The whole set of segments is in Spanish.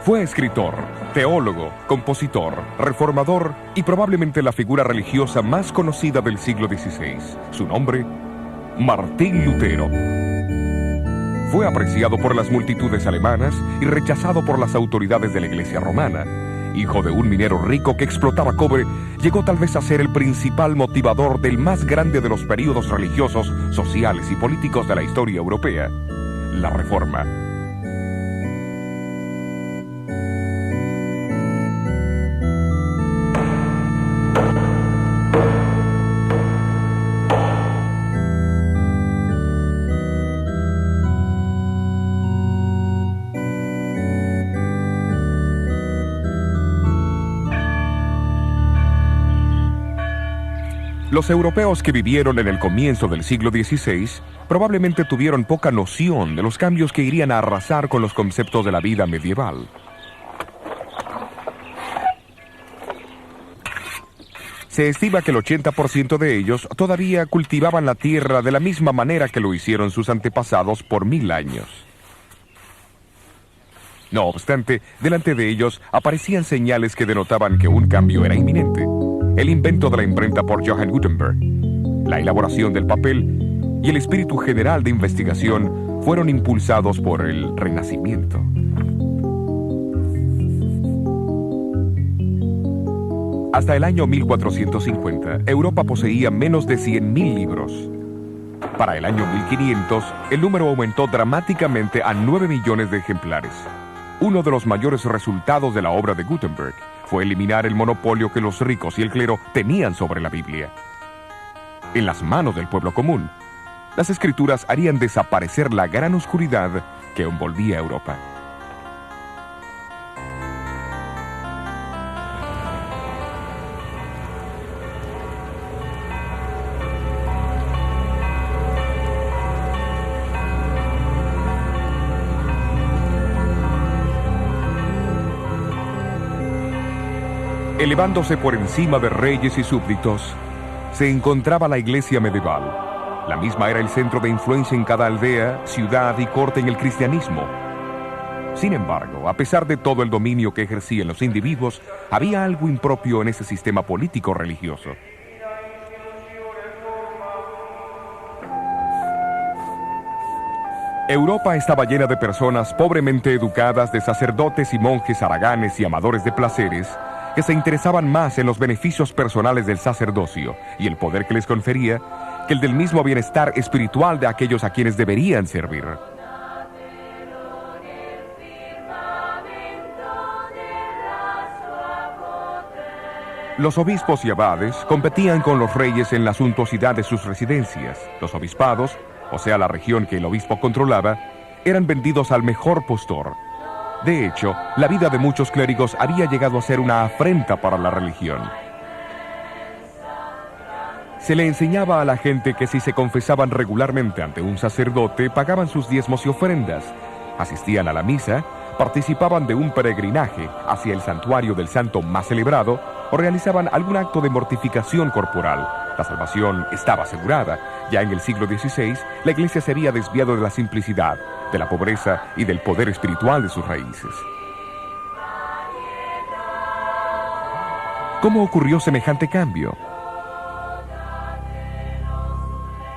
Fue escritor, teólogo, compositor, reformador y probablemente la figura religiosa más conocida del siglo XVI. Su nombre, Martín Lutero. Fue apreciado por las multitudes alemanas y rechazado por las autoridades de la Iglesia romana. Hijo de un minero rico que explotaba cobre, llegó tal vez a ser el principal motivador del más grande de los períodos religiosos, sociales y políticos de la historia europea, la Reforma. Los europeos que vivieron en el comienzo del siglo XVI probablemente tuvieron poca noción de los cambios que irían a arrasar con los conceptos de la vida medieval. Se estima que el 80% de ellos todavía cultivaban la tierra de la misma manera que lo hicieron sus antepasados por 1000 años. No obstante, delante de ellos aparecían señales que denotaban que un cambio era inminente. El invento de la imprenta por Johann Gutenberg, la elaboración del papel y el espíritu general de investigación fueron impulsados por el Renacimiento. Hasta el año 1450, Europa poseía menos de 100.000 libros. Para el año 1500, el número aumentó dramáticamente a 9 millones de ejemplares. Uno de los mayores resultados de la obra de Gutenberg fue eliminar el monopolio que los ricos y el clero tenían sobre la Biblia. En las manos del pueblo común, las escrituras harían desaparecer la gran oscuridad que envolvía a Europa. Elevándose por encima de reyes y súbditos, se encontraba la iglesia medieval. La misma era el centro de influencia en cada aldea, ciudad y corte en el cristianismo. Sin embargo, a pesar de todo el dominio que ejercían los individuos, había algo impropio en ese sistema político-religioso. Europa estaba llena de personas pobremente educadas, de sacerdotes y monjes haraganes y amadores de placeres, que se interesaban más en los beneficios personales del sacerdocio y el poder que les confería que el del mismo bienestar espiritual de aquellos a quienes deberían servir. Los obispos y abades competían con los reyes en la suntuosidad de sus residencias. Los obispados, o sea la región que el obispo controlaba, eran vendidos al mejor postor. De hecho, la vida de muchos clérigos había llegado a ser una afrenta para la religión. Se le enseñaba a la gente que si se confesaban regularmente ante un sacerdote, pagaban sus diezmos y ofrendas, asistían a la misa, participaban de un peregrinaje hacia el santuario del santo más celebrado o realizaban algún acto de mortificación corporal. La salvación estaba asegurada. Ya en el siglo XVI, la Iglesia se había desviado de la simplicidad, de la pobreza y del poder espiritual de sus raíces. ¿Cómo ocurrió semejante cambio?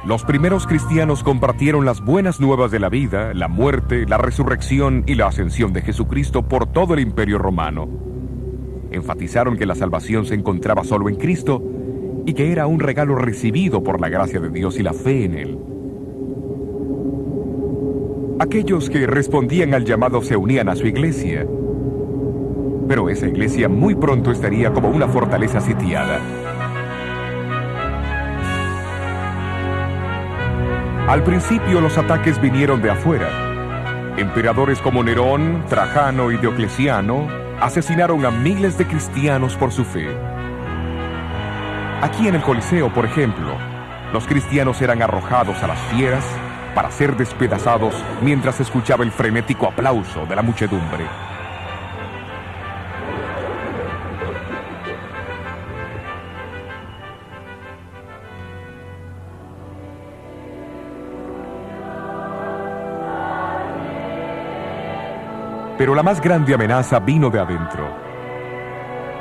Los primeros cristianos compartieron las buenas nuevas de la vida, la muerte, la resurrección y la ascensión de Jesucristo por todo el Imperio Romano. Enfatizaron que la salvación se encontraba solo en Cristo y que era un regalo recibido por la gracia de Dios y la fe en Él. Aquellos que respondían al llamado se unían a su iglesia, pero esa iglesia muy pronto estaría como una fortaleza sitiada. Al principio los ataques vinieron de afuera. Emperadores como Nerón, Trajano y Diocleciano asesinaron a miles de cristianos por su fe. Aquí en el Coliseo, por ejemplo, los cristianos eran arrojados a las fieras para ser despedazados mientras se escuchaba el frenético aplauso de la muchedumbre. Pero la más grande amenaza vino de adentro.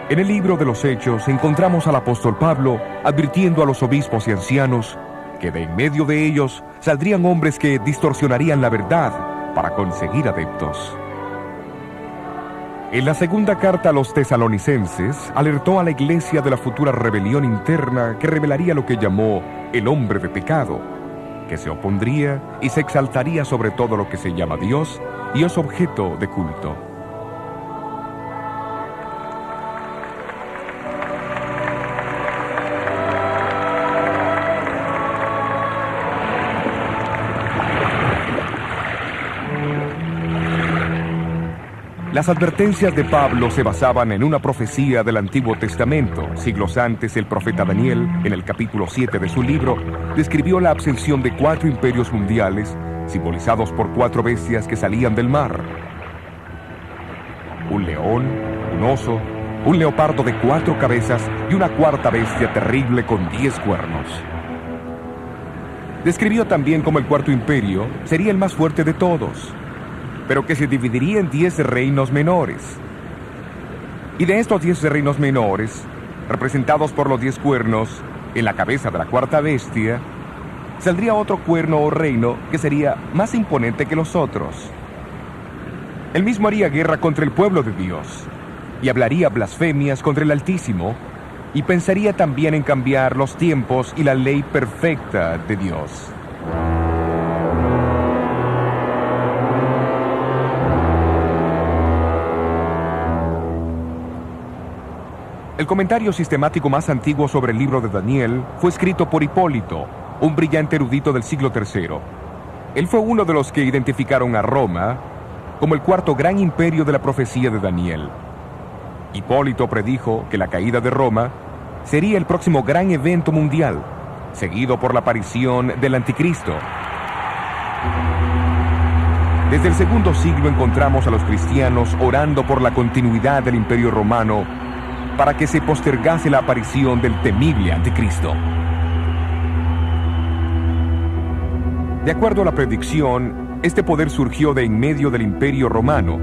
En el libro de los Hechos encontramos al apóstol Pablo advirtiendo a los obispos y ancianos que de en medio de ellos saldrían hombres que distorsionarían la verdad para conseguir adeptos. En la segunda carta a los tesalonicenses, alertó a la iglesia de la futura rebelión interna que revelaría lo que llamó el hombre de pecado, que se opondría y se exaltaría sobre todo lo que se llama Dios y es objeto de culto. Las advertencias de Pablo se basaban en una profecía del Antiguo Testamento. Siglos antes, el profeta Daniel, en el capítulo 7 de su libro, describió la ascensión de 4 imperios mundiales, simbolizados por 4 bestias que salían del mar. Un león, un oso, un leopardo de 4 cabezas y una cuarta bestia terrible con 10 cuernos. Describió también cómo el cuarto imperio sería el más fuerte de todos, pero que se dividiría en 10 reinos menores. Y de estos 10 reinos menores, representados por los 10 cuernos en la cabeza de la cuarta bestia, saldría otro cuerno o reino que sería más imponente que los otros. Él mismo haría guerra contra el pueblo de Dios, y hablaría blasfemias contra el Altísimo, y pensaría también en cambiar los tiempos y la ley perfecta de Dios. El comentario sistemático más antiguo sobre el libro de Daniel fue escrito por Hipólito, un brillante erudito del siglo III. Él fue uno de los que identificaron a Roma como el cuarto gran imperio de la profecía de Daniel. Hipólito predijo que la caída de Roma sería el próximo gran evento mundial, seguido por la aparición del Anticristo. Desde el segundo siglo encontramos a los cristianos orando por la continuidad del Imperio Romano para que se postergase la aparición del temible Anticristo. De acuerdo a la predicción, este poder surgió de en medio del Imperio Romano.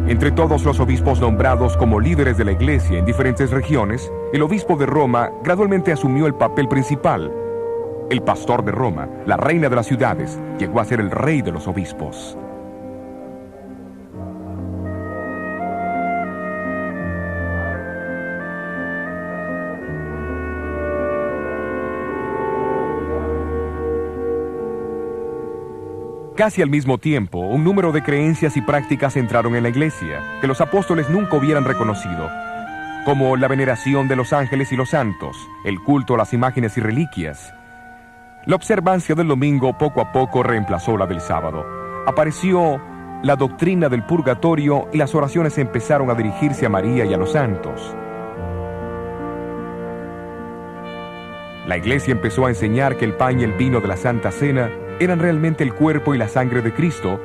Entre todos los obispos nombrados como líderes de la Iglesia en diferentes regiones, el obispo de Roma gradualmente asumió el papel principal. El pastor de Roma, la reina de las ciudades, llegó a ser el rey de los obispos. Casi al mismo tiempo, un número de creencias y prácticas entraron en la iglesia, que los apóstoles nunca hubieran reconocido, como la veneración de los ángeles y los santos, el culto a las imágenes y reliquias. La observancia del domingo poco a poco reemplazó la del sábado. Apareció la doctrina del purgatorio y las oraciones empezaron a dirigirse a María y a los santos. La iglesia empezó a enseñar que el pan y el vino de la Santa Cena eran realmente el cuerpo y la sangre de Cristo,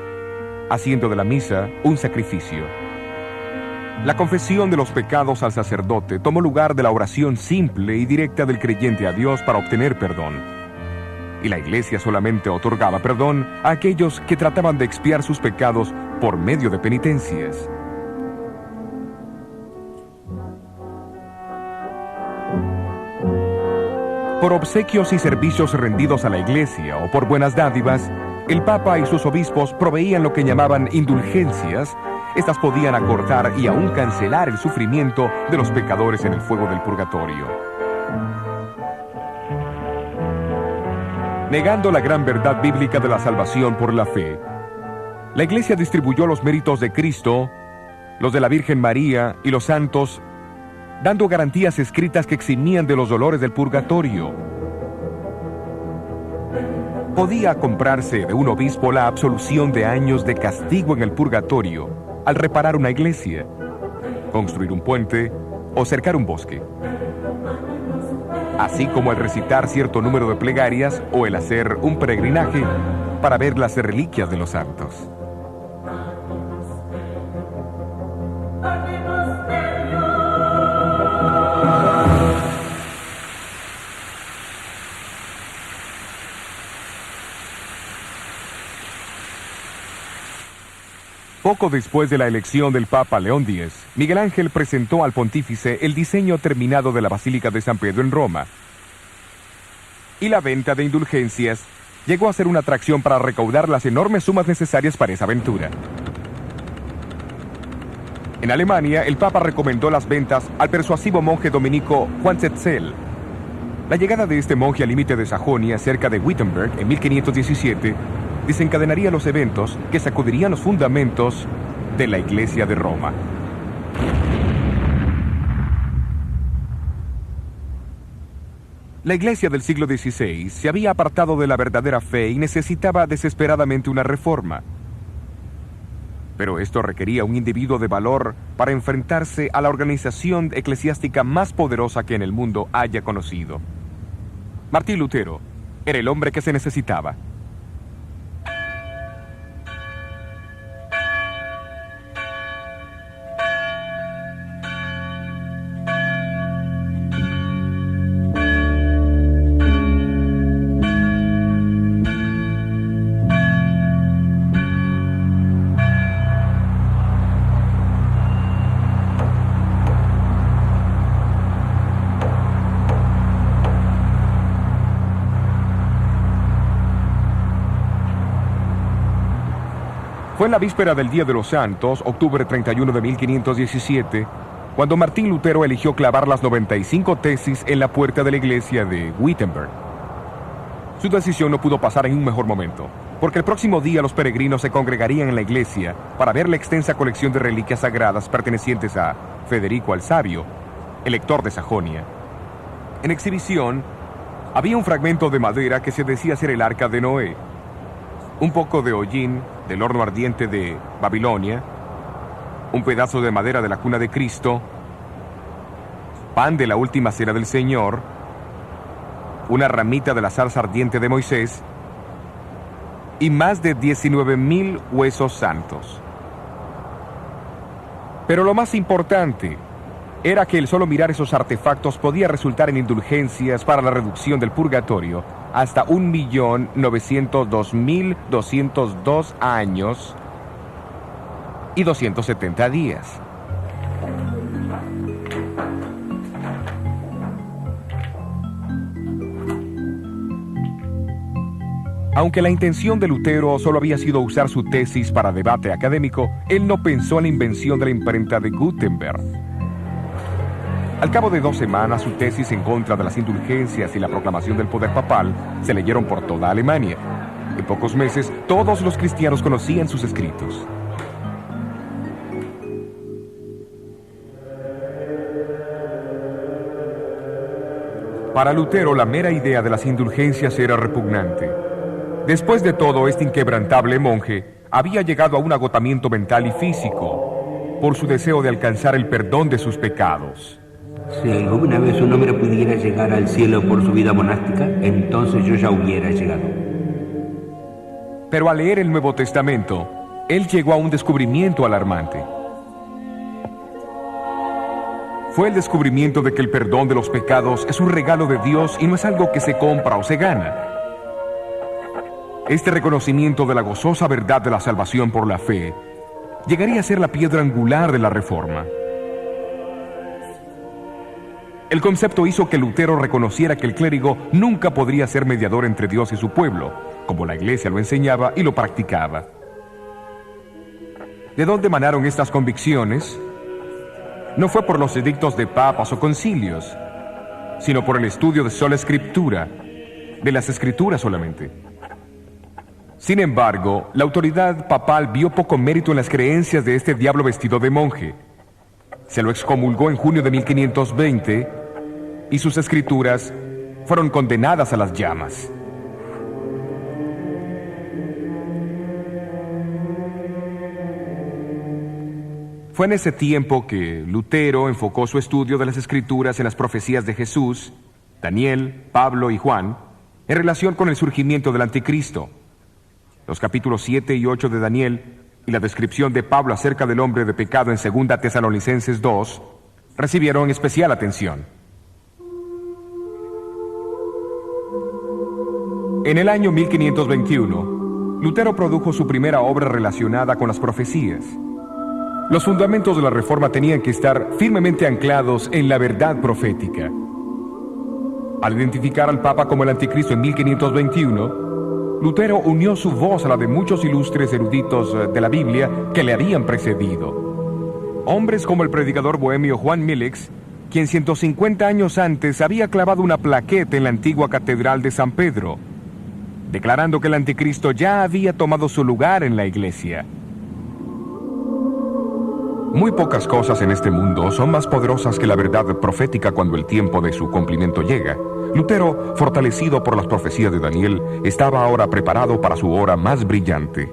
haciendo de la misa un sacrificio. La confesión de los pecados al sacerdote tomó lugar de la oración simple y directa del creyente a Dios para obtener perdón. Y la iglesia solamente otorgaba perdón a aquellos que trataban de expiar sus pecados por medio de penitencias. Por obsequios y servicios rendidos a la iglesia o por buenas dádivas, el Papa y sus obispos proveían lo que llamaban indulgencias. Estas podían acortar y aún cancelar el sufrimiento de los pecadores en el fuego del purgatorio. Negando la gran verdad bíblica de la salvación por la fe, la iglesia distribuyó los méritos de Cristo, los de la Virgen María y los santos, dando garantías escritas que eximían de los dolores del purgatorio. Podía comprarse de un obispo la absolución de años de castigo en el purgatorio al reparar una iglesia, construir un puente o cercar un bosque, así como al recitar cierto número de plegarias o el hacer un peregrinaje para ver las reliquias de los santos. Poco después de la elección del Papa León X, Miguel Ángel presentó al pontífice el diseño terminado de la Basílica de San Pedro en Roma. Y la venta de indulgencias llegó a ser una atracción para recaudar las enormes sumas necesarias para esa aventura. En Alemania, el Papa recomendó las ventas al persuasivo monje dominico Juan Tetzel. La llegada de este monje al límite de Sajonia, cerca de Wittenberg, en 1517, desencadenaría los eventos que sacudirían los fundamentos de la Iglesia de Roma. La Iglesia del siglo XVI se había apartado de la verdadera fe y necesitaba desesperadamente una reforma. Pero esto requería un individuo de valor para enfrentarse a la organización eclesiástica más poderosa que en el mundo haya conocido. Martín Lutero era el hombre que se necesitaba. Fue en la víspera del Día de los Santos, octubre 31 de 1517, cuando Martín Lutero eligió clavar las 95 tesis en la puerta de la iglesia de Wittenberg. Su decisión no pudo pasar en un mejor momento, porque el próximo día los peregrinos se congregarían en la iglesia para ver la extensa colección de reliquias sagradas pertenecientes a Federico el Sabio, elector de Sajonia. En exhibición, había un fragmento de madera que se decía ser el arca de Noé, un poco de hollín del horno ardiente de Babilonia, un pedazo de madera de la cuna de Cristo, pan de la última cena del Señor, una ramita de la zarza ardiente de Moisés y más de 19,000 huesos santos. Pero lo más importante era que el solo mirar esos artefactos podía resultar en indulgencias para la reducción del purgatorio hasta 1.902.202 años y 270 días. Aunque la intención de Lutero solo había sido usar su tesis para debate académico, él no pensó en la invención de la imprenta de Gutenberg. Al cabo de 2 semanas, su tesis en contra de las indulgencias y la proclamación del poder papal se leyeron por toda Alemania. En pocos meses, todos los cristianos conocían sus escritos. Para Lutero, la mera idea de las indulgencias era repugnante. Después de todo, este inquebrantable monje había llegado a un agotamiento mental y físico por su deseo de alcanzar el perdón de sus pecados. Si alguna vez un hombre pudiera llegar al cielo por su vida monástica, entonces yo ya hubiera llegado. Pero al leer el Nuevo Testamento, él llegó a un descubrimiento alarmante. Fue el descubrimiento de que el perdón de los pecados es un regalo de Dios y no es algo que se compra o se gana. Este reconocimiento de la gozosa verdad de la salvación por la fe llegaría a ser la piedra angular de la Reforma. El concepto hizo que Lutero reconociera que el clérigo nunca podría ser mediador entre Dios y su pueblo, como la Iglesia lo enseñaba y lo practicaba. ¿De dónde emanaron estas convicciones? No fue por los edictos de papas o concilios, sino por el estudio de sola escritura, de las escrituras solamente. Sin embargo, la autoridad papal vio poco mérito en las creencias de este diablo vestido de monje. Se lo excomulgó en junio de 1520 y sus escrituras fueron condenadas a las llamas. Fue en ese tiempo que Lutero enfocó su estudio de las escrituras en las profecías de Jesús, Daniel, Pablo y Juan, en relación con el surgimiento del anticristo. Los capítulos 7 y 8 de Daniel y la descripción de Pablo acerca del hombre de pecado en 2 Tesalonicenses 2 recibieron especial atención. En el año 1521, Lutero produjo su primera obra relacionada con las profecías. Los fundamentos de la Reforma tenían que estar firmemente anclados en la verdad profética. Al identificar al Papa como el Anticristo en 1521, Lutero unió su voz a la de muchos ilustres eruditos de la Biblia que le habían precedido. Hombres como el predicador bohemio Juan Milix, quien 150 años antes había clavado una plaqueta en la antigua catedral de San Pedro, declarando que el Anticristo ya había tomado su lugar en la iglesia. Muy pocas cosas en este mundo son más poderosas que la verdad profética cuando el tiempo de su cumplimiento llega. Lutero, fortalecido por las profecías de Daniel, estaba ahora preparado para su hora más brillante.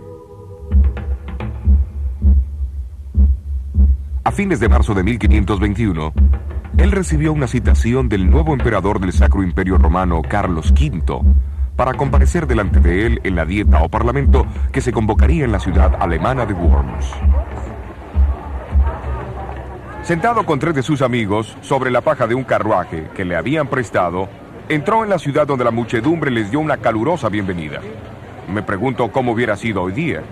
A fines de marzo de 1521, él recibió una citación del nuevo emperador del Sacro Imperio Romano, Carlos V, para comparecer delante de él en la dieta o parlamento que se convocaría en la ciudad alemana de Worms. Sentado con 3 de sus amigos sobre la paja de un carruaje que le habían prestado, entró en la ciudad donde la muchedumbre les dio una calurosa bienvenida. Me pregunto cómo hubiera sido hoy día.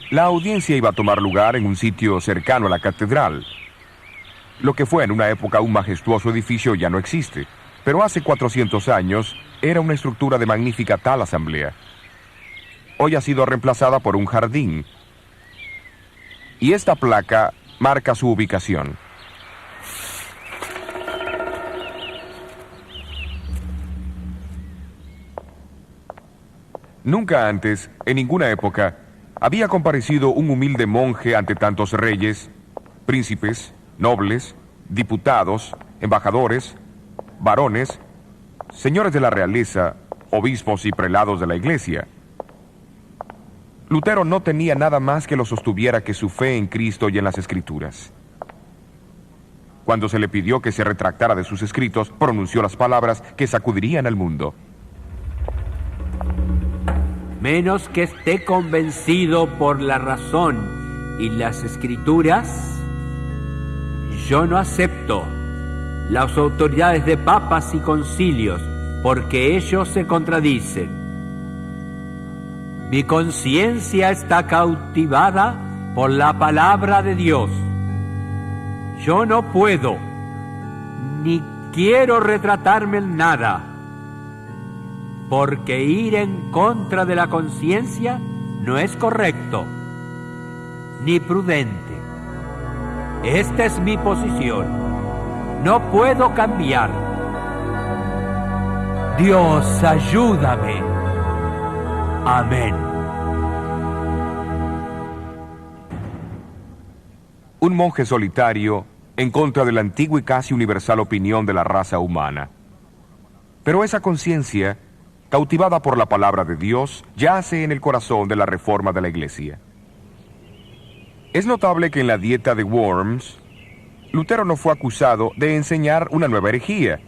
La audiencia iba a tomar lugar en un sitio cercano a la catedral. Lo que fue en una época un majestuoso edificio ya no existe, pero hace 400 años era una estructura de magnífica tal asamblea. Hoy ha sido reemplazada por un jardín, y esta placa marca su ubicación. Nunca antes, en ninguna época, había comparecido un humilde monje ante tantos reyes, príncipes, nobles, diputados, embajadores, varones, señores de la realeza, obispos y prelados de la iglesia. Lutero no tenía nada más que lo sostuviera que su fe en Cristo y en las Escrituras. Cuando se le pidió que se retractara de sus escritos, pronunció las palabras que sacudirían al mundo. Menos que esté convencido por la razón y las Escrituras, yo no acepto las autoridades de papas y concilios, porque ellos se contradicen. Mi conciencia está cautivada por la palabra de Dios. Yo no puedo, ni quiero retratarme en nada, porque ir en contra de la conciencia no es correcto, ni prudente. Esta es mi posición. No puedo cambiar. Dios, ayúdame. Amén. Un monje solitario en contra de la antigua y casi universal opinión de la raza humana. Pero esa conciencia, cautivada por la palabra de Dios, yace en el corazón de la reforma de la Iglesia. Es notable que en la dieta de Worms, Lutero no fue acusado de enseñar una nueva herejía,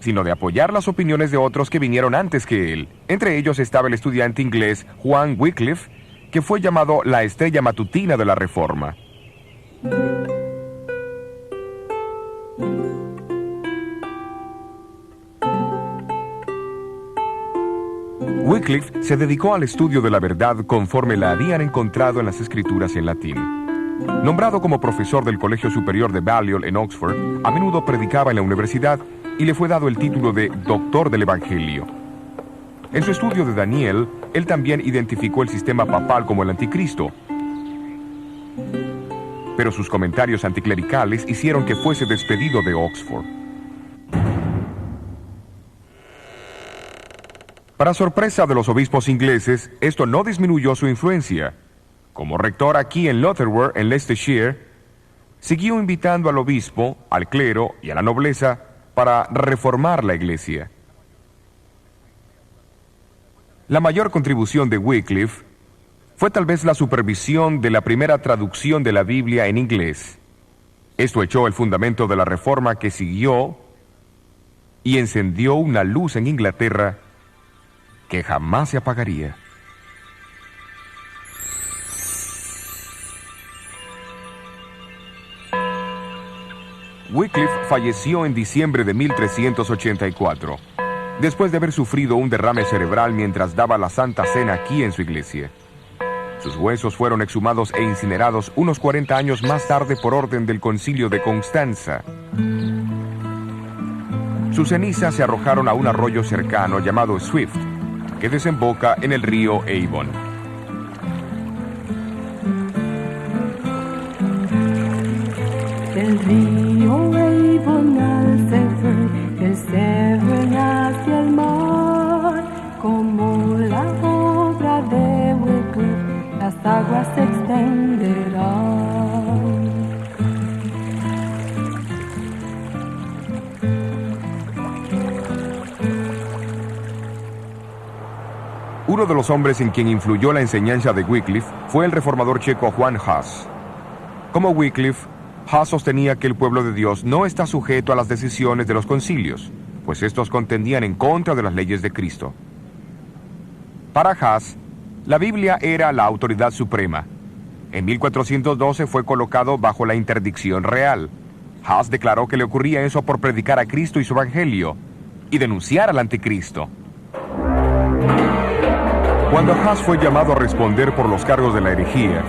sino de apoyar las opiniones de otros que vinieron antes que él. Entre ellos estaba el estudiante inglés Juan Wycliffe, que fue llamado la estrella matutina de la Reforma. Wycliffe se dedicó al estudio de la verdad conforme la habían encontrado en las escrituras en latín. Nombrado como profesor del Colegio Superior de Balliol en Oxford, a menudo predicaba en la universidad y le fue dado el título de Doctor del Evangelio. En su estudio de Daniel, él también identificó el sistema papal como el anticristo. Pero sus comentarios anticlericales hicieron que fuese despedido de Oxford. Para sorpresa de los obispos ingleses, esto no disminuyó su influencia. Como rector aquí en Lutterworth, en Leicestershire, siguió invitando al obispo, al clero y a la nobleza para reformar la iglesia. La mayor contribución de Wycliffe fue tal vez la supervisión de la primera traducción de la Biblia en inglés. Esto echó el fundamento de la reforma que siguió y encendió una luz en Inglaterra que jamás se apagaría. Wycliffe falleció en diciembre de 1384. después de haber sufrido un derrame cerebral mientras daba la Santa Cena aquí en su iglesia. Sus huesos fueron exhumados e incinerados unos 40 años más tarde por orden del Concilio de Constanza. Sus cenizas se arrojaron a un arroyo cercano llamado Swift, que desemboca en el río Avon. El río Avon al Severn, el Severn hacia el mar, como la obra de Wycliffe, las aguas se extenderán. Uno de los hombres en quien influyó la enseñanza de Wycliffe fue el reformador checo Juan Hus. Como Wycliffe, Hus sostenía que el pueblo de Dios no está sujeto a las decisiones de los concilios, pues estos contendían en contra de las leyes de Cristo. Para Hus, la Biblia era la autoridad suprema. En 1412 fue colocado bajo la interdicción real. Hus declaró que le ocurría eso por predicar a Cristo y su evangelio y denunciar al anticristo. Cuando Hus fue llamado a responder por los cargos de la herejía,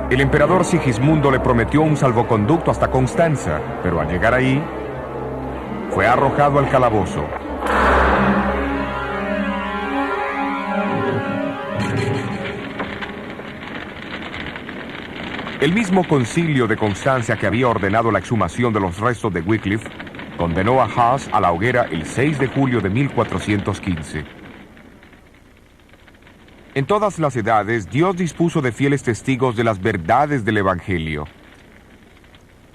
el emperador Sigismundo le prometió un salvoconducto hasta Constanza, pero al llegar ahí, fue arrojado al calabozo. El mismo concilio de Constanza que había ordenado la exhumación de los restos de Wycliffe, condenó a Hus a la hoguera el 6 de julio de 1415. En todas las edades, Dios dispuso de fieles testigos de las verdades del Evangelio.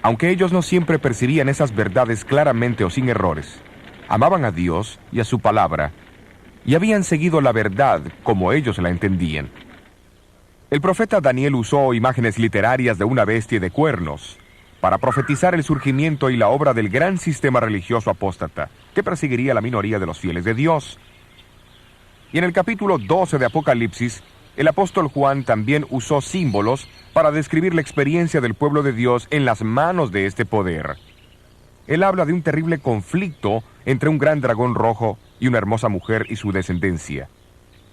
Aunque ellos no siempre percibían esas verdades claramente o sin errores, amaban a Dios y a su palabra, y habían seguido la verdad como ellos la entendían. El profeta Daniel usó imágenes literarias de una bestia y de cuernos para profetizar el surgimiento y la obra del gran sistema religioso apóstata que perseguiría a la minoría de los fieles de Dios. Y en el capítulo 12 de Apocalipsis, el apóstol Juan también usó símbolos para describir la experiencia del pueblo de Dios en las manos de este poder. Él habla de un terrible conflicto entre un gran dragón rojo y una hermosa mujer y su descendencia.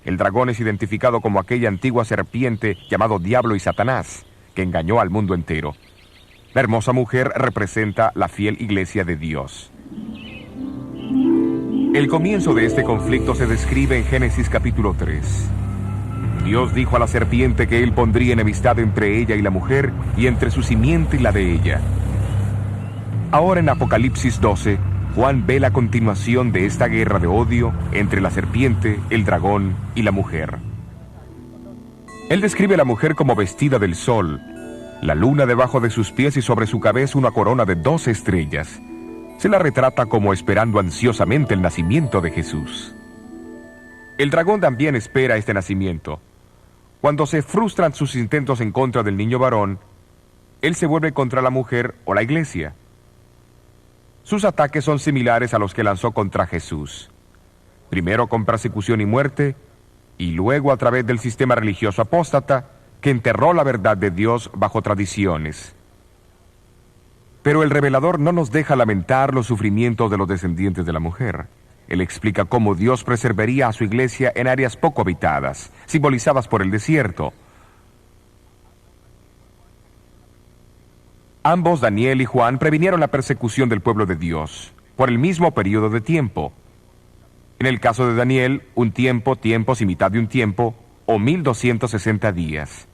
El dragón es identificado como aquella antigua serpiente llamado Diablo y Satanás, que engañó al mundo entero. La hermosa mujer representa la fiel iglesia de Dios. El comienzo de este conflicto se describe en Génesis capítulo 3. Dios dijo a la serpiente que él pondría enemistad entre ella y la mujer, y entre su simiente y la de ella. Ahora en Apocalipsis 12, Juan ve la continuación de esta guerra de odio entre la serpiente, el dragón y la mujer. Él describe a la mujer como vestida del sol, la luna debajo de sus pies y sobre su cabeza una corona de 12 estrellas. Se la retrata como esperando ansiosamente el nacimiento de Jesús. El dragón también espera este nacimiento. Cuando se frustran sus intentos en contra del niño varón, él se vuelve contra la mujer o la iglesia. Sus ataques son similares a los que lanzó contra Jesús. Primero con persecución y muerte, y luego a través del sistema religioso apóstata que enterró la verdad de Dios bajo tradiciones. Pero el revelador no nos deja lamentar los sufrimientos de los descendientes de la mujer. Él explica cómo Dios preservaría a su iglesia en áreas poco habitadas, simbolizadas por el desierto. Ambos, Daniel y Juan, previnieron la persecución del pueblo de Dios por el mismo periodo de tiempo. En el caso de Daniel, un tiempo, tiempos y mitad de un tiempo, o 1260 días.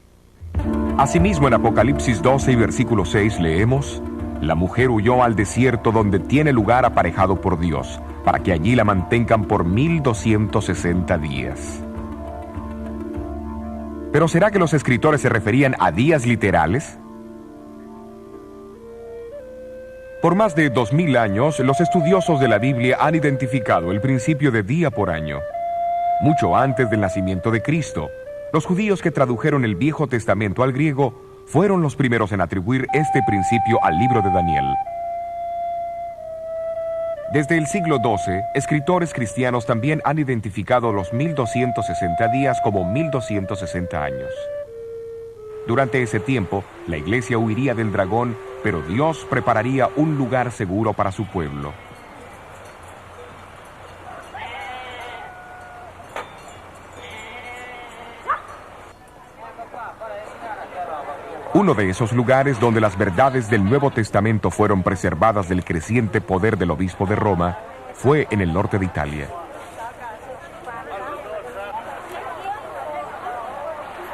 Asimismo, en Apocalipsis 12 y versículo 6 leemos: la mujer huyó al desierto donde tiene lugar aparejado por Dios, para que allí la mantengan por 1260 días. ¿Pero será que los escritores se referían a días literales? Por más de 2000 años, los estudiosos de la Biblia han identificado el principio de día por año. Mucho antes del nacimiento de Cristo, los judíos que tradujeron el Viejo Testamento al griego fueron los primeros en atribuir este principio al libro de Daniel. Desde el siglo XII, escritores cristianos también han identificado los 1260 días como 1260 años. Durante ese tiempo, la iglesia huiría del dragón, pero Dios prepararía un lugar seguro para su pueblo. Uno de esos lugares donde las verdades del Nuevo Testamento fueron preservadas del creciente poder del obispo de Roma fue en el norte de Italia.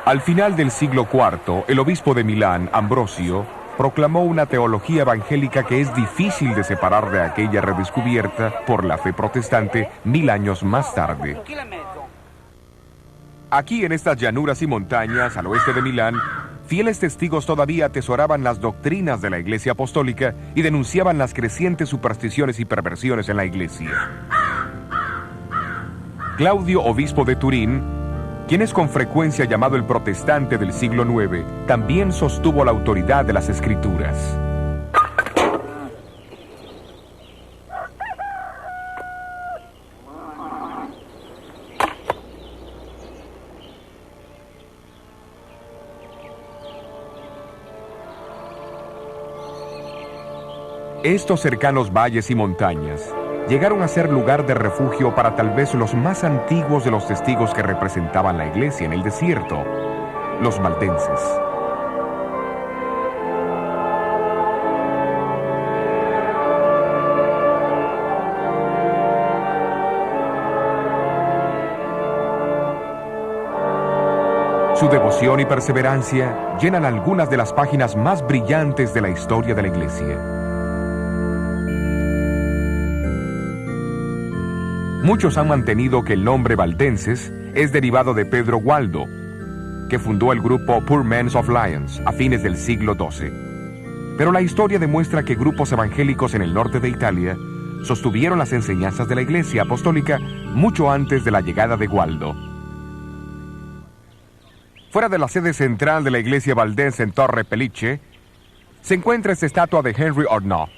Al final del siglo IV, el obispo de Milán, Ambrosio, proclamó una teología evangélica que es difícil de separar de aquella redescubierta por la fe protestante 1000 años más tarde. Aquí en estas llanuras y montañas al oeste de Milán, fieles testigos todavía atesoraban las doctrinas de la Iglesia Apostólica y denunciaban las crecientes supersticiones y perversiones en la Iglesia. Claudio, obispo de Turín, quien es con frecuencia llamado el protestante del siglo IX, también sostuvo la autoridad de las Escrituras. Estos cercanos valles y montañas llegaron a ser lugar de refugio para tal vez los más antiguos de los testigos que representaban la Iglesia en el desierto, los valdenses. Su devoción y perseverancia llenan algunas de las páginas más brillantes de la historia de la Iglesia. Muchos han mantenido que el nombre valdenses es derivado de Pedro Gualdo, que fundó el grupo Poor Men's of Lyons a fines del siglo XII. Pero la historia demuestra que grupos evangélicos en el norte de Italia sostuvieron las enseñanzas de la Iglesia Apostólica mucho antes de la llegada de Gualdo. Fuera de la sede central de la iglesia valdense en Torre Pellice, se encuentra esta estatua de Henry Arnault,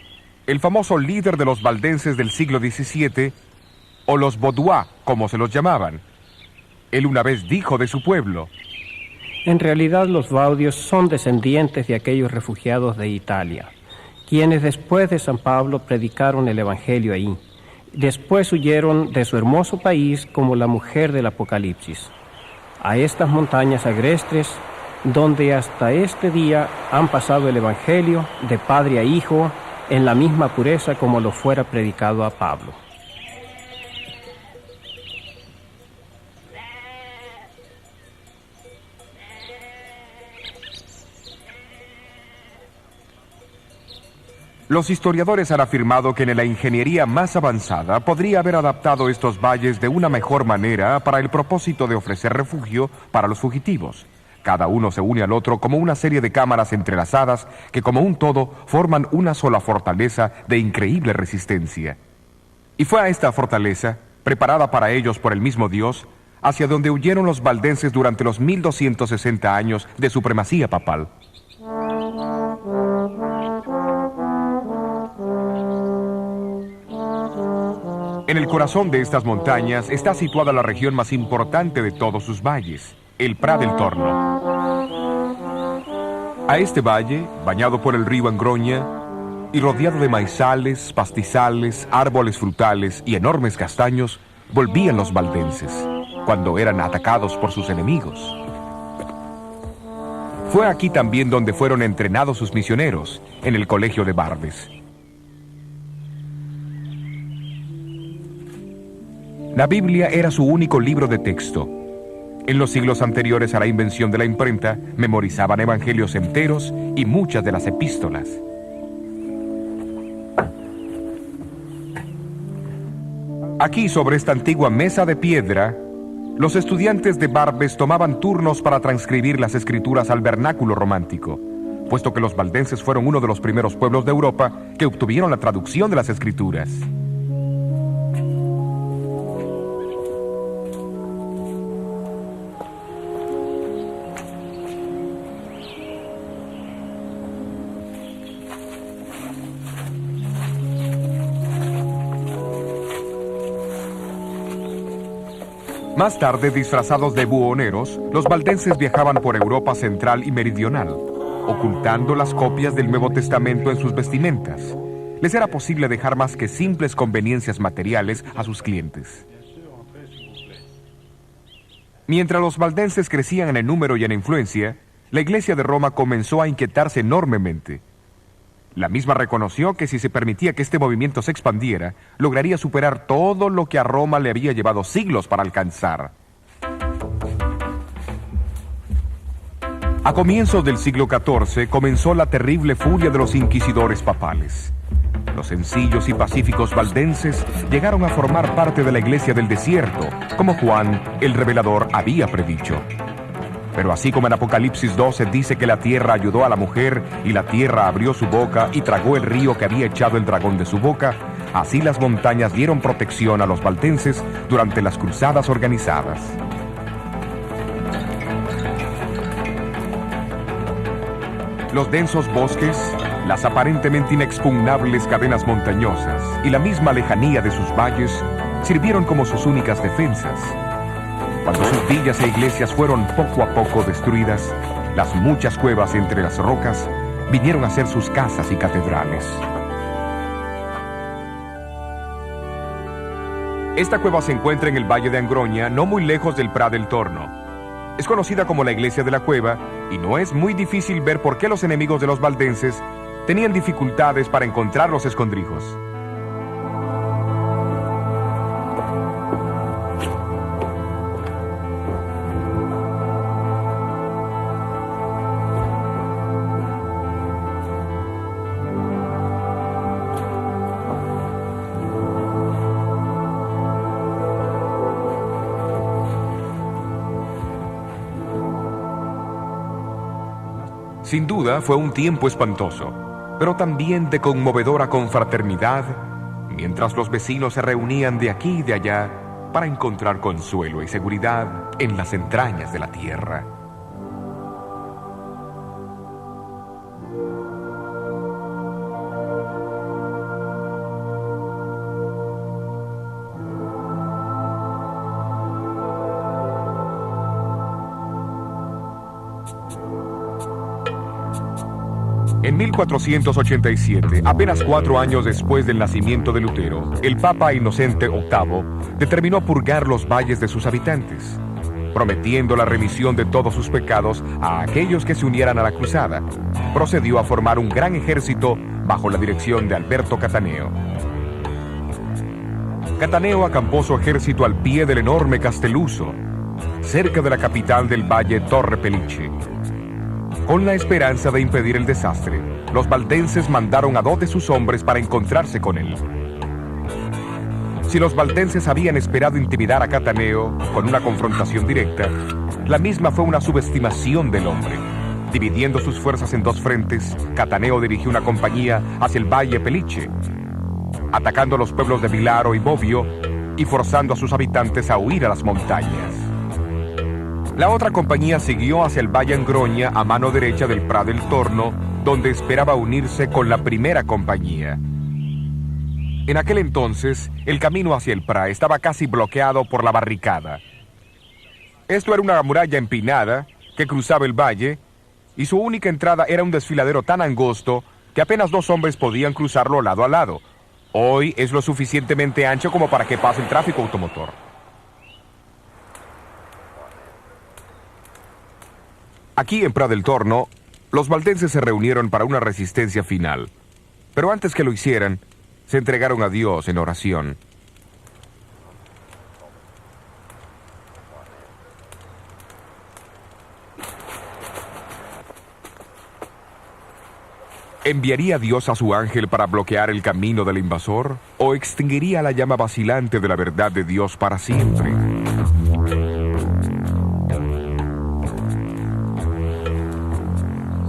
el famoso líder de los valdenses del siglo XVII, o los Vaudois, como se los llamaban. Él una vez dijo de su pueblo: en realidad los Vaudios son descendientes de aquellos refugiados de Italia, quienes después de San Pablo predicaron el Evangelio ahí. Después huyeron de su hermoso país como la mujer del Apocalipsis, a estas montañas agrestres, donde hasta este día han pasado el Evangelio de padre a hijo en la misma pureza como lo fuera predicado a Pablo. Los historiadores han afirmado que en la ingeniería más avanzada podría haber adaptado estos valles de una mejor manera para el propósito de ofrecer refugio para los fugitivos. Cada uno se une al otro como una serie de cámaras entrelazadas que como un todo forman una sola fortaleza de increíble resistencia. Y fue a esta fortaleza, preparada para ellos por el mismo Dios, hacia donde huyeron los valdenses durante los 1260 años de supremacía papal. En el corazón de estas montañas está situada la región más importante de todos sus valles, el Prat del Torno. A este valle, bañado por el río Angroña y rodeado de maizales, pastizales, árboles frutales y enormes castaños, volvían los valdenses, cuando eran atacados por sus enemigos. Fue aquí también donde fueron entrenados sus misioneros, en el colegio de Barbes. La Biblia era su único libro de texto. En los siglos anteriores a la invención de la imprenta, memorizaban evangelios enteros y muchas de las epístolas. Aquí, sobre esta antigua mesa de piedra, los estudiantes de Barbes tomaban turnos para transcribir las escrituras al vernáculo romántico, puesto que los valdenses fueron uno de los primeros pueblos de Europa que obtuvieron la traducción de las escrituras. Más tarde, disfrazados de buhoneros, los valdenses viajaban por Europa central y meridional, ocultando las copias del Nuevo Testamento en sus vestimentas. Les era posible dejar más que simples conveniencias materiales a sus clientes. Mientras los valdenses crecían en el número y en la influencia, la Iglesia de Roma comenzó a inquietarse enormemente. La misma reconoció que si se permitía que este movimiento se expandiera, lograría superar todo lo que a Roma le había llevado siglos para alcanzar. A comienzos del siglo XIV comenzó la terrible furia de los inquisidores papales. Los sencillos y pacíficos valdenses llegaron a formar parte de la Iglesia del Desierto, como Juan el Revelador había predicho. Pero así como en Apocalipsis 12 dice que la tierra ayudó a la mujer y la tierra abrió su boca y tragó el río que había echado el dragón de su boca, así las montañas dieron protección a los valdenses durante las cruzadas organizadas. Los densos bosques, las aparentemente inexpugnables cadenas montañosas y la misma lejanía de sus valles sirvieron como sus únicas defensas. Cuando sus villas e iglesias fueron poco a poco destruidas, las muchas cuevas entre las rocas vinieron a ser sus casas y catedrales. Esta cueva se encuentra en el Valle de Angroña, no muy lejos del Prat del Torno. Es conocida como la Iglesia de la Cueva y no es muy difícil ver por qué los enemigos de los valdenses tenían dificultades para encontrar los escondrijos. Sin duda fue un tiempo espantoso, pero también de conmovedora confraternidad, mientras los vecinos se reunían de aquí y de allá para encontrar consuelo y seguridad en las entrañas de la tierra. En 1487, apenas 4 años después del nacimiento de Lutero, el Papa Inocente VIII determinó purgar los valles de sus habitantes, prometiendo la remisión de todos sus pecados a aquellos que se unieran a la cruzada. Procedió a formar un gran ejército bajo la dirección de Alberto Cataneo. Cataneo acampó su ejército al pie del enorme Castelluso, cerca de la capital del valle Torre Pellice. Con la esperanza de impedir el desastre, los valdenses mandaron a 2 de sus hombres para encontrarse con él. Si los valdenses habían esperado intimidar a Cataneo con una confrontación directa, la misma fue una subestimación del hombre. Dividiendo sus fuerzas en 2 frentes, Cataneo dirigió una compañía hacia el valle Pellice, atacando los pueblos de Vilaro y Bobbio y forzando a sus habitantes a huir a las montañas. La otra compañía siguió hacia el Valle Angroña a mano derecha del Prat del Torno, donde esperaba unirse con la primera compañía. En aquel entonces, el camino hacia el Prat estaba casi bloqueado por la barricada. Esto era una muralla empinada que cruzaba el valle, y su única entrada era un desfiladero tan angosto que apenas 2 hombres podían cruzarlo lado a lado. Hoy es lo suficientemente ancho como para que pase el tráfico automotor. Aquí en Prat del Torno, los valdenses se reunieron para una resistencia final. Pero antes que lo hicieran, se entregaron a Dios en oración. ¿Enviaría Dios a su ángel para bloquear el camino del invasor? ¿O extinguiría la llama vacilante de la verdad de Dios para siempre?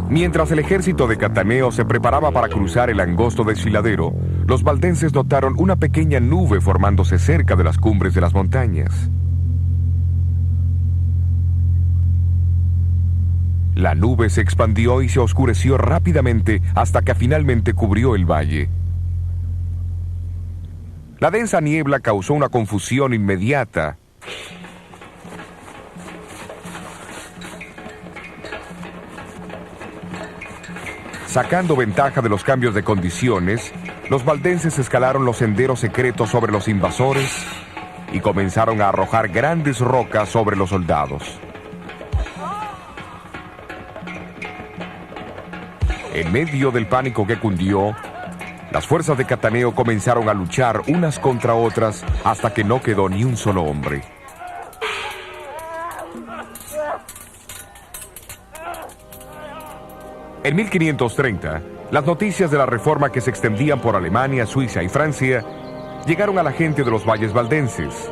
Mientras el ejército de Cataneo se preparaba para cruzar el angosto desfiladero, los valdenses notaron una pequeña nube formándose cerca de las cumbres de las montañas. La nube se expandió y se oscureció rápidamente hasta que finalmente cubrió el valle. La densa niebla causó una confusión inmediata. Sacando ventaja de los cambios de condiciones, los valdenses escalaron los senderos secretos sobre los invasores y comenzaron a arrojar grandes rocas sobre los soldados. En medio del pánico que cundió, las fuerzas de Cataneo comenzaron a luchar unas contra otras hasta que no quedó ni un solo hombre. En 1530, las noticias de la reforma que se extendían por Alemania, Suiza y Francia llegaron a la gente de los valles valdenses.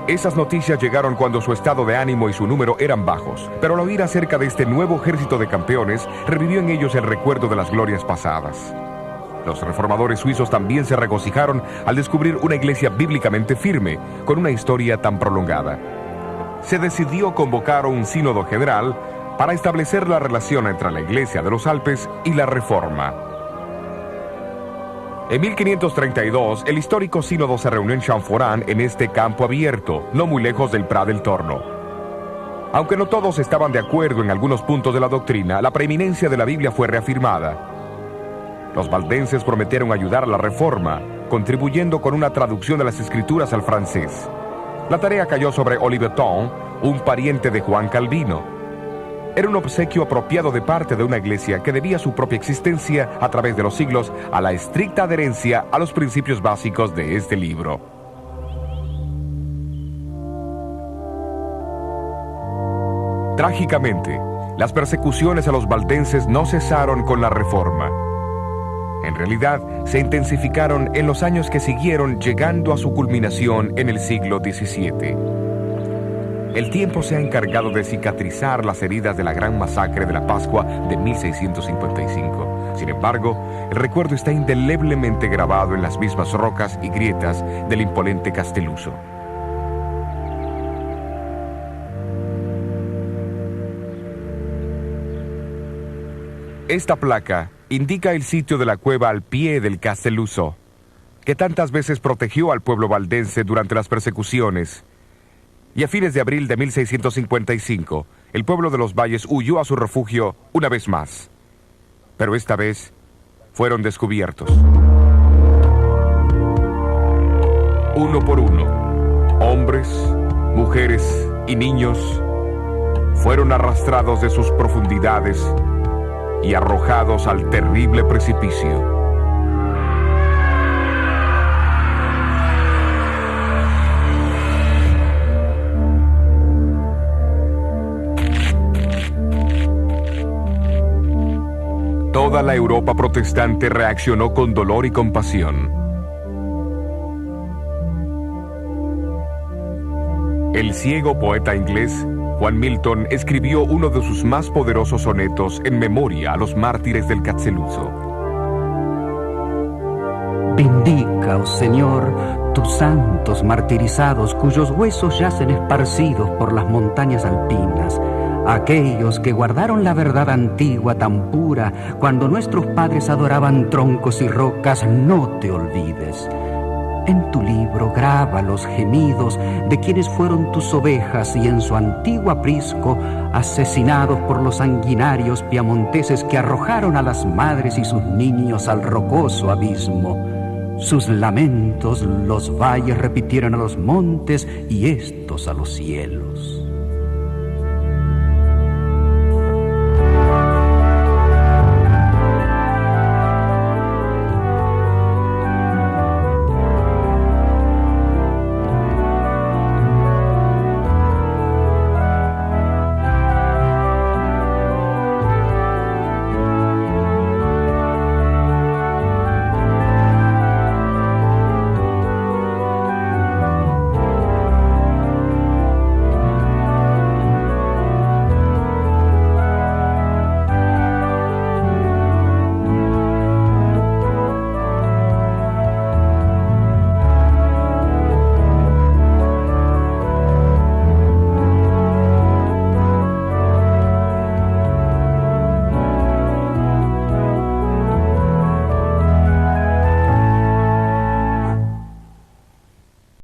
Esas noticias llegaron cuando su estado de ánimo y su número eran bajos, pero al oír acerca de este nuevo ejército de campeones, revivió en ellos el recuerdo de las glorias pasadas. Los reformadores suizos también se regocijaron al descubrir una iglesia bíblicamente firme, con una historia tan prolongada. Se decidió convocar un sínodo general para establecer la relación entre la Iglesia de los Alpes y la Reforma. En 1532, el histórico sínodo se reunió en Champforán, en este campo abierto, no muy lejos del Prat del Torno. Aunque no todos estaban de acuerdo en algunos puntos de la doctrina, la preeminencia de la Biblia fue reafirmada. Los valdenses prometieron ayudar a la Reforma, contribuyendo con una traducción de las Escrituras al francés. La tarea cayó sobre Oliveton, un pariente de Juan Calvino. Era un obsequio apropiado de parte de una iglesia que debía su propia existencia a través de los siglos a la estricta adherencia a los principios básicos de este libro. Trágicamente, las persecuciones a los valdenses no cesaron con la Reforma. En realidad, se intensificaron en los años que siguieron, llegando a su culminación en el siglo XVII. El tiempo se ha encargado de cicatrizar las heridas de la gran masacre de la Pascua de 1655. Sin embargo, el recuerdo está indeleblemente grabado en las mismas rocas y grietas del imponente Castelluso. Esta placa indica el sitio de la cueva al pie del Castelluso, que tantas veces protegió al pueblo valdense durante las persecuciones. Y a fines de abril de 1655, el pueblo de los valles huyó a su refugio una vez más. Pero esta vez fueron descubiertos. Uno por uno, hombres, mujeres y niños fueron arrastrados de sus profundidades y arrojados al terrible precipicio. Toda la Europa protestante reaccionó con dolor y compasión. El ciego poeta inglés Juan Milton escribió uno de sus más poderosos sonetos en memoria a los mártires del Castelluso. Vindica, oh Señor, tus santos martirizados, cuyos huesos yacen esparcidos por las montañas alpinas, aquellos que guardaron la verdad antigua tan pura, cuando nuestros padres adoraban troncos y rocas, no te olvides. En tu libro graba los gemidos de quienes fueron tus ovejas y en su antiguo aprisco, asesinados por los sanguinarios piamonteses que arrojaron a las madres y sus niños al rocoso abismo. Sus lamentos los valles repitieron a los montes y estos a los cielos.